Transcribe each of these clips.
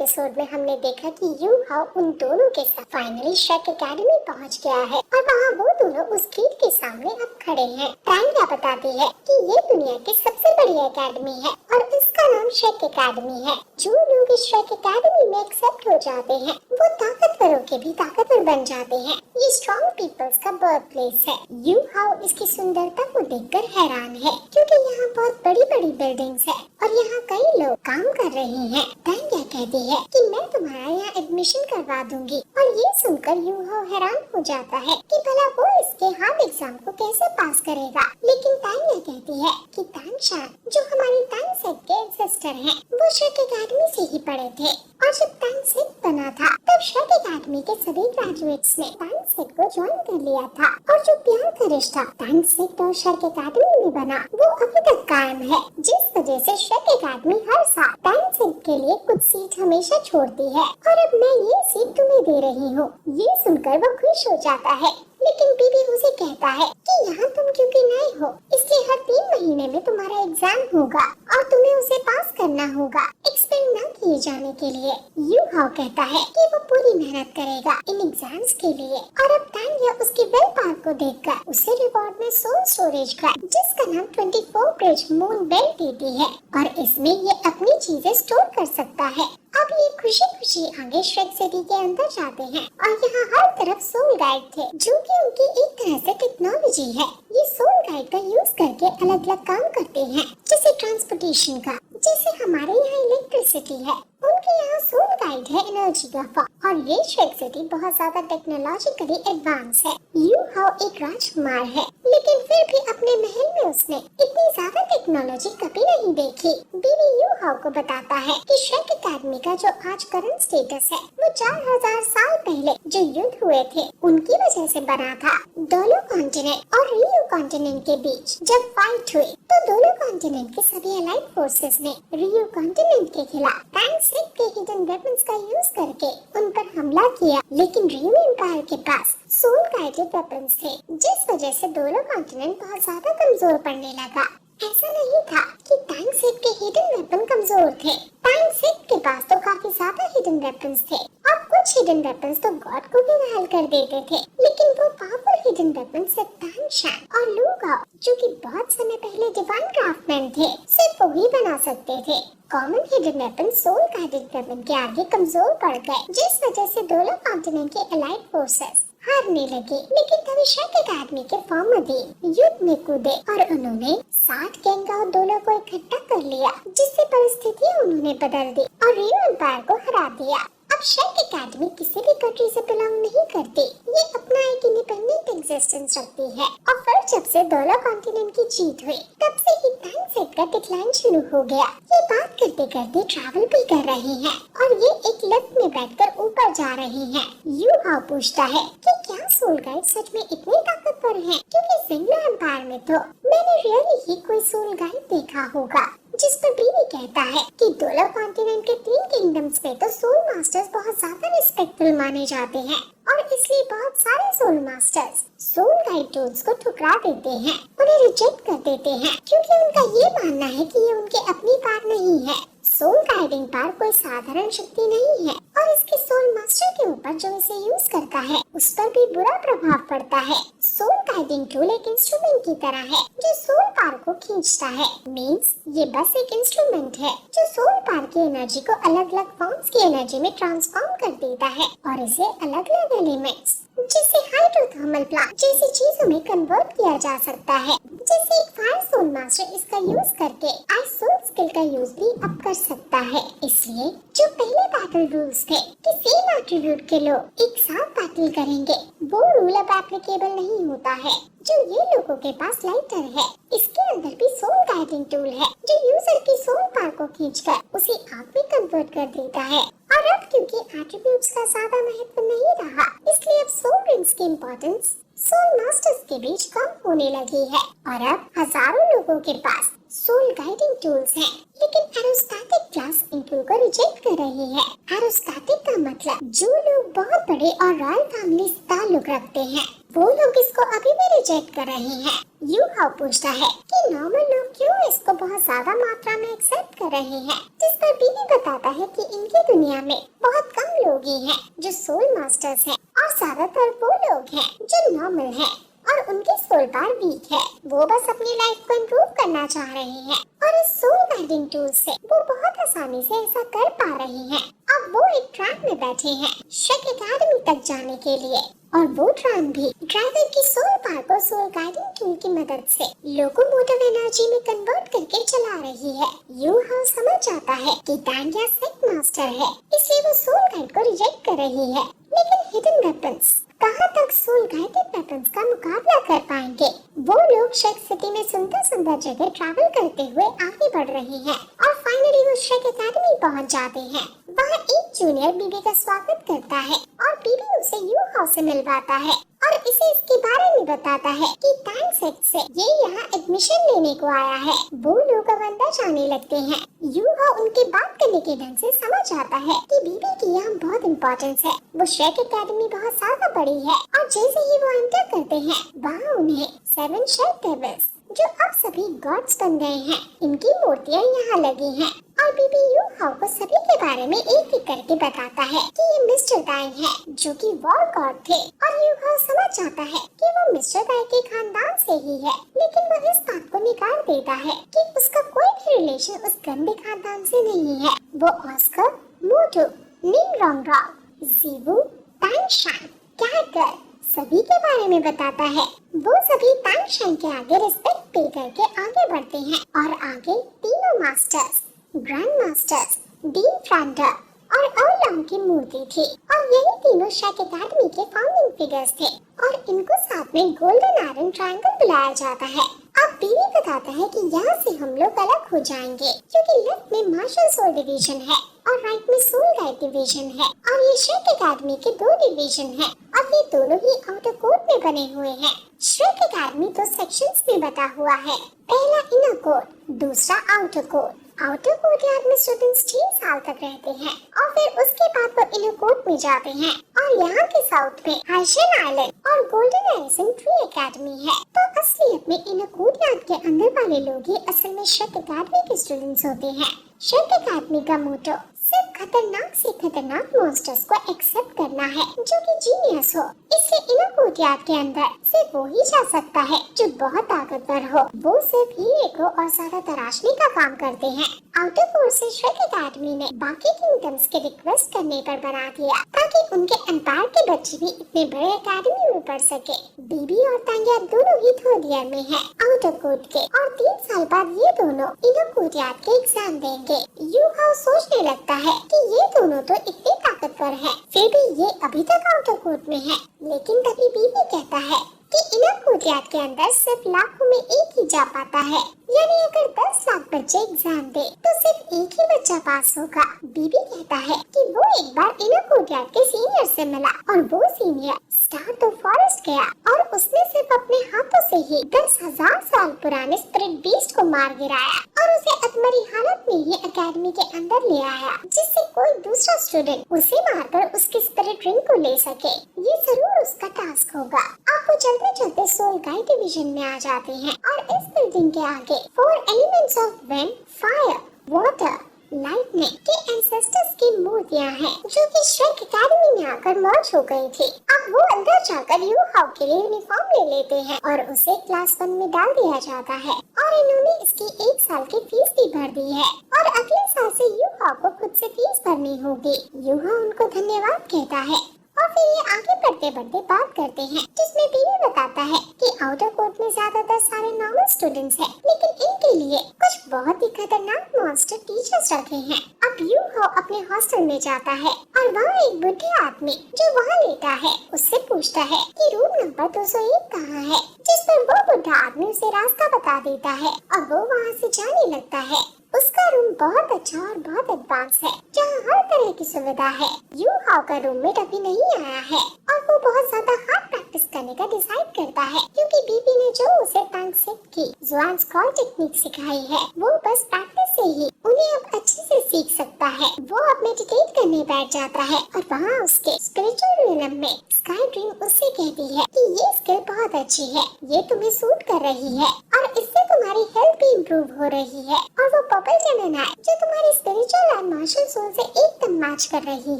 Episode में हमने देखा कि यू हाउ उन दोनों के साथ फाइनली श्रेक एकेडमी पहुंच गया है और वहाँ वो दोनों उस गेट के सामने अब खड़े हैं। टांग्या बताती है कि ये दुनिया की सबसे बड़ी एकेडमी है और इसका नाम श्रेक एकेडमी है। जो लोग इस श्रेक एकेडमी में एक्सेप्ट हो जाते हैं वो ताकतवरों के भी ताकतवर बन जाते हैं। ये स्ट्रॉन्ग पीपल्स का बर्थ प्लेस है। यू हाउ इसकी सुंदरता को देखकर हैरान है क्योंकि यहाँ बहुत बड़ी बड़ी बिल्डिंग्स है और यहाँ कई लोग काम कर रहे हैं। टांग्या कहती है कि मैं तुम्हारा यहाँ एडमिशन करवा दूंगी और ये सुनकर यू हाउ हैरान हो जाता है कि भला वो इसके हार्ड एग्जाम को कैसे पास करेगा। लेकिन टांग्या कहती है कि तानशान जो हमारी तानसेट के एंसेस्टर हैं वो श्रेक एकेडमी से ही पढ़े थे और जब तानसेट बना था तब श्रेक एकेडमी के सभी ग्रेजुएट्स ने तानसेट को ज्वाइन कर लिया था और जो प्यार का रिश्ता तानसेट और श्रेक एकेडमी में बना वो अभी तक कायम है, जिस वजह से श्रेक एकेडमी हर साल तानसेट के लिए कुछ सीट हमेशा छोड़ती है और अब मैं ये सीट तुम्हें दे रही हूँ। ये सुनकर वो खुश हो जाता है लेकिन बीबी उसे कहता है कि यहाँ तुम क्योंकि नए हो इसलिए हर 3 महीने में तुम्हारा एग्जाम होगा और तुम्हें उसे पास करना होगा एक्सपेक्ट न किए जाने के लिए। यू हाउ कहता है कि वो पूरी मेहनत करेगा इन एग्जाम्स के लिए और अब टांग्या उसकी वेल पार्क को देखकर उसे रिवॉर्ड में सोल स्टोरेज का जिसका नाम 24 ब्रिज मून बेल्ट देती है और इसमें ये अपनी चीजें स्टोर कर सकता है। अब ये खुशी खुशी आगे श्रेक सिटी के अंदर जाते हैं और यहाँ हर तरफ सोल गाइड थे जो कि उनकी एक तरह से टेक्नोलॉजी है। ये सोल गाइड का यूज करके अलग अलग काम करते हैं जैसे ट्रांसपोर्टेशन का, जैसे हमारे यहाँ इलेक्ट्रिसिटी है उनके यहाँ सोल गाइड है एनर्जी का फॉर्म और ये श्रेक सिटी बहुत ज्यादा टेक्नोलॉजिकली एडवांस है। यू हाउ एक राजकुमार है लेकिन फिर भी अपने महल में उसने इतनी ज्यादा टेक्नोलॉजी कभी नहीं देखी। बीबी यू हाउ को बताता है कि श्रेक एकेडमी का जो आज करंट स्टेटस है वो 4000 साल पहले जो युद्ध हुए थे उनकी वजह से बना था। दोनों कॉन्टिनेंट और रियो कॉन्टिनेंट के बीच जब फाइट हुई तो दोनों कॉन्टिनेंट के सभी अलाइड फोर्सेस ने रियो कॉन्टिनेंट के खिलाफ तानसेट के हिडन वेपन्स का यूज करके उन पर हमला किया, लेकिन रियो एम्पायर के पास सोल गाइडेड वेपन्स थे जिस वजह से दोनों कॉन्टिनेंट बहुत ज्यादा कमजोर पड़ने लगा। ऐसा नहीं था कि तानसेट के हिडन वेपन कमजोर थे, तानसेट के पास तो काफी ज्यादा हिडन वेपन्स थे और कुछ हिडन वेपन्स तो गॉड को भी घायल कर देते थे, लेकिन वो पावरफुल हिडन वेपन से तानशान और लू गाओ जो कि बहुत समय पहले डिवाइन क्राफ्टमैन थे सिर्फ वही बना सकते थे। Common hidden weapon soul guided weapon के आगे कमजोर पड़ गए जिस वजह से दोनों कॉन्टिनेंट के अलाइड फोर्सेस हारने लगे। लेकिन तभी श्रेक एकेडमी के फॉर्मर युद्ध में कूदे और उन्होंने 60 गैंग और दोनों को इकट्ठा कर लिया जिससे परिस्थितियां उन्होंने बदल दी और रियो एम्पायर को हरा दिया। अब श्रेक एकेडमी किसी भी कंट्री से बिलोंग नहीं करती, ये अपना एक इंडिपेंडेंट एग्जिस्टेंस रखती है और फिर जब से दोनों कॉन्टिनेंट की जीत हुई तब से ही तानसेट का डिक्लाइन शुरू हो गया। ये बात करते करते ट्रैवल भी कर रहे हैं और ये एक लिफ्ट में बैठकर ऊपर जा रहे हैं। यू हाउ पूछता है कि क्या सोल गाइड सच में इतने ताकतवर हैं? क्योंकि सिंगलो एम्पायर में तो मैंने रियली ही कोई सोल गाइड देखा होगा। जिस पर बीवी कहता है कि दोनों कॉन्टिनेंट के 3 किंगडम्स में तो सोल मास्टर्स बहुत ज्यादा रिस्पेक्टफुल माने जाते हैं और इसलिए बहुत सारे soul masters soul guide tools को ठुकरा देते हैं, उन्हें रिजेक्ट कर देते हैं क्योंकि उनका ये मानना है कि ये उनके अपनी पार नहीं है। सोल गाइडिंग पार कोई साधारण शक्ति नहीं है और इसके सोल मास्टर के ऊपर जो इसे यूज करता है उस पर भी बुरा प्रभाव पड़ता है। सोल गाइडिंग टूल एक इंस्ट्रूमेंट की तरह है जो सोल पार को खींचता है। मींस ये बस एक इंस्ट्रूमेंट है जो सोल पार की एनर्जी को अलग अलग फॉर्म्स की एनर्जी में ट्रांसफॉर्म कर देता है और इसे अलग अलग एलिमेंट्स जिसे हाइड्रोथर्मल प्लांट जैसी चीजों में कन्वर्ट किया जा सकता है। जैसे एक फायर सोल मास्टर इसका यूज करके आइस सोल स्किल का यूज भी अब कर सकता है। इसलिए जो पहले बैटल रूल्स थे कि सेम एट्रीब्यूट के लोग एक साथ बैटल करेंगे वो रूल अब एप्लीकेबल नहीं होता है। जो ये लोगों के पास लाइटर है इसके अंदर भी सोल गाइडिंग टूल है जो यूजर की सोल पार को खींचकर उसे आग में कन्वर्ट कर देता है। और अब क्योंकि एट्रीब्यूट्स का ज्यादा महत्व नहीं रहा इसलिए अब सोल रिंग्स की इम्पोर्टेंस सोल मास्टर्स के बीच कम होने लगी है और अब हजारों लोगों के पास सोल गाइडिंग टूल्स हैं, लेकिन एरोस्टैटिक क्लास इन टूल को रिजेक्ट कर रही है। एरोस्टैटिक का मतलब जो लोग बहुत बड़े और रॉयल फैमिली से ताल्लुक रखते हैं वो लोग इसको अभी भी रिजेक्ट कर रहे हैं। यू हाउ पूछता है कि नॉर्मल लोग क्यों इसको बहुत ज्यादा मात्रा में एक्सेप्ट कर रहे हैं, जिस पर बीबी बताता है कि इनकी दुनिया में बहुत कम लोग ही हैं जो सोल मास्टर्स हैं और ज्यादातर वो लोग हैं जो नॉर्मल हैं और उनकी सोल पावर वीक है। वो बस अपनी लाइफ को इम्प्रूव करना चाह रहे हैं और इस सोल गाइडिंग टूल से वो बहुत आसानी से ऐसा कर पा रहे हैं। अब वो एक ट्रैम में बैठे हैं शेक एकेडमी तक जाने के लिए और वो ट्रैम भी ड्राइवर की सोल पावर को सोल गाइडिंग टूल की मदद से लोकोमोटिव एनर्जी में कन्वर्ट करके चला रही है। यू हाउ समझ जाता है कि डांडिया सेट मास्टर है, इसलिए वो सोल गाइड को रिजेक्ट कर रही है। लेकिन हिडन वेपन्स कहाँ तक सोल गाइडेड वेपन्स का मुकाबला कर पाएंगे? वो लोग शेक सिटी में सुंदर सुंदर जगह ट्रैवल करते हुए आगे बढ़ रहे हैं और फाइनली वो शेक एकेडमी पहुंच जाते हैं। वहाँ एक जूनियर बीबी का स्वागत करता है और बीबी उसे यू हाउ से मिलवाता है और इसे इसके बारे में बताता है कि टाइम सेट से ये यहाँ एडमिशन लेने को आया है। वो लोग अब अंदर जाने लगते हैं। यू हाउ उनके बात करने के ढंग से समझ आता है कि बीबी की यहाँ बहुत इम्पोर्टेंस है। वो शेक एकेडमी बहुत ज्यादा बड़ी है और जैसे ही वो एंटर करते हैं वहाँ उन्हें 7 शेक टेबल्स जो अब सभी गॉड्स बन गए हैं, इनकी मूर्तियाँ यहाँ लगी हैं और बीबी यू हाउ को सभी के बारे में एक एक करके बताता है कि ये मिस्टर दाई है जो कि वॉर गॉड थे और यू हाउ समझ जाता है कि वो मिस्टर दाई के खानदान से ही है, लेकिन वो इस बात को निकाल देता है कि उसका कोई भी रिलेशन उस गंदे खानदान से नहीं है। वो ऑस्कर, मोटो, निंगरोंगरा, जीवू, टाइमशाइन, कैटगर्ल सभी के बारे में बताता है। वो सभी टाइमशाइन के आगे रिस्पेक्ट पे करके आगे बढ़ते हैं और आगे तीनों मास्टर्स, ग्रैंड मास्टर्स, डीन फ्रांडर और अरलॉन्ग की मूर्ति थी और यही तीनों शेक एकेडमी के फाउंडिंग फिगर्स थे और इनको साथ में गोल्डन आयरन ट्रायंगल बुलाया जाता है। अब बीवी बताता है कि यहाँ से हम लोग अलग हो जाएंगे क्योंकि लेफ्ट में मार्शल सोल डिवीजन है और राइट में सोल गाइड डिवीजन है और ये शेक एकेडमी के 2 डिवीजन है और ये दोनों ही आउटर कोर्ट में बने हुए हैं। शेक एकेडमी 2 सेक्शंस में बटा हुआ है, पहला इनर कोर्ट, दूसरा outer court. Outer court yard में स्टूडेंट्स 6 साल तक रहते हैं और फिर उसके बाद वो इनर कोर्ट में जाते हैं और यहाँ के साउथ में हाइशन आइलैंड और गोल्डन एरिसन ट्री एकेडमी है। तो असलियत में इनर कोर्ट यार्ड के अंदर वाले लोग ही असल में शेक एकेडमी के स्टूडेंट्स होते हैं। शेक एकेडमी का मोटो सिर्फ खतरनाक से खतरनाक मॉन्स्टर्स को एक्सेप्ट करना है जो कि जीनियस हो, इसलिए इनर कोर्ट यार्ड के अंदर सिर्फ वो ही जा सकता है जो बहुत ताकतवर हो। वो सिर्फ हीरे को और ज्यादा तराशने का काम करते हैं। आउटर कोर्ट से शेक एकेडमी ने बाकी किंगडम्स के रिक्वेस्ट करने पर बना दिया ताकि उनके एम्पायर के बच्चे भी इतने बड़े एकेडमी में पढ़ सके। बीबी और तांगिया दोनों ही थर्ड ईयर में है आउटर कोर्ट के और 3 साल बाद ये दोनों इनर कोर्ट यार्ड के एग्जाम देंगे। यू हाउ सोचने लगता है कि ये दोनों तो इतने ताकतवर हैं, फिर भी ये अभी तक आउटर कोर्ट में है। लेकिन तभी बीबी कहता है कि इनर कोर्ट यार्ड के अंदर सिर्फ लाखों में एक ही जा पाता है, यानी अगर 10 लाख बच्चे एग्जाम दे तो सिर्फ एक ही बच्चा पास होगा। बीबी कहता है कि वो एक बार इनर कोर्ट यार्ड के सीनियर से मिला और वो सीनियर स्टार द फॉरेस्ट गया और उसने सिर्फ अपने हाथों से ही 10,000 साल पुराने स्पिरिट बीस्ट को मार गिराया और उसे अधमरी हालत में ही एकेडमी के अंदर ले आया जिससे कोई दूसरा स्टूडेंट उसे मारकर उसकी स्पिरिट रिंग को ले सके। ये जरूर उसका टास्क होगा। आप वो चलते चलते सोल गाइड डिवीजन में आ जाते हैं और इस बिल्डिंग के आगे 4 elements of wind, fire, water, lightning के एंसेस्टर्स की मूर्तियां हैं जो कि शेक एकेडमी में आकर मर्ज हो गई थी। अब वो अंदर जाकर यू हाउ के लिए यूनिफॉर्म ले लेते हैं और उसे क्लास 1 में डाल दिया जाता है और इन्होंने इसकी 1 साल की फीस भी भर दी है और अगले साल से यू हाउ को खुद से फीस भरनी होगी। यू हाउ उनको धन्यवाद कहता है और फिर ये आगे बढ़ते बढ़ते बात करते हैं जिसमें बीवी बताता है कि आउटर कोर्ट में ज्यादातर सारे नॉर्मल स्टूडेंट्स हैं, लेकिन इनके लिए कुछ बहुत ही खतरनाक मॉन्स्टर टीचर्स रखे हैं। अब यू हाउ अपने हॉस्टल में जाता है और वहाँ एक बुढ़े आदमी जो वहाँ लेटा है उससे पूछता है कि रूम नंबर 201 कहाँ है, जिस पर वो बुढ़ा आदमी उसे रास्ता बता देता है और वो वहाँ से जाने लगता है। उसका रूम बहुत अच्छा और बहुत एडवांस है जहाँ हर तरह की सुविधा है। यू हाउ का रूममेट अभी नहीं आया है और वो बहुत ज्यादा हार्ड प्रैक्टिस करने का डिसाइड करता है, क्योंकि बीबी ने जो उसे ट्रांसलेट की जुआन्स कॉल टेक्निक सिखाई है वो बस प्रैक्टिस से ही उन्हें अब अच्छे से सीख सकता है। वो अब मेडिटेट करने बैठ जाता है और वहाँ उसके स्पिरिचुअल रिलम में स्काई ड्रीम उससे कहती है कि ये स्किल बहुत अच्छी है, ये तुम्हें सूट कर रही है और इससे तुम्हारी हेल्थ भी इम्प्रूव हो रही है। और वो बबल जेमिनी जो तुम्हारी स्पिरिचुअल एंड मार्शल सोल से एकदम मैच कर रही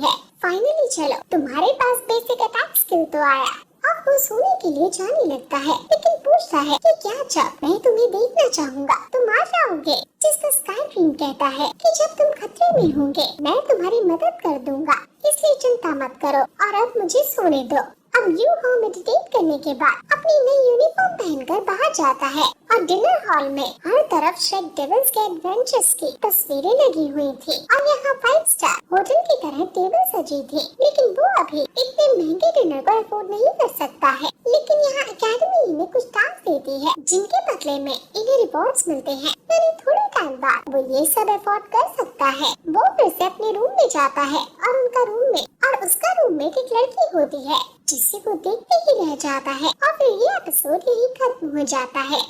है। फाइनली चलो, तुम्हारे पास बेसिक अटैक स्किल तो आया। अब वो सोने के लिए जाने लगता है, लेकिन पूछता है कि क्या जब मैं तुम्हें देखना चाहूँगा तुम आ जाओगे? जिसका स्काई ड्रीम कहता है कि जब तुम खतरे में होंगे मैं तुम्हारी मदद कर दूंगा, इसलिए चिंता मत करो और अब मुझे सोने दो। अब यू हो मेडिटेट करने के बाद अपनी नई यूनिफॉर्म पहनकर बाहर जाता है और डिनर हॉल में हर तरफ शेड डेविल्स के एडवेंचर्स की तस्वीरें लगी हुई थी और यहाँ 5 स्टार होटल की तरह टेबल सजी थी। लेकिन वो अभी इतने महंगे डिनर को अफोर्ड नहीं कर सकता है। लेकिन यहाँ एकेडमी इन्हें कुछ टास्क देती है जिनके बदले में इन्हें रिवॉर्ड्स मिलते हैं, यानी थोड़े टाइम बाद वो ये सब अफोर्ड कर सकता है। वो फिर से अपने रूम में जाता है और उनका रूममेट और उसका रूममेट एक लड़की होती है जिसे वो देखते ही रह जाता है और फिर ये एपिसोड यही खत्म हो जाता है।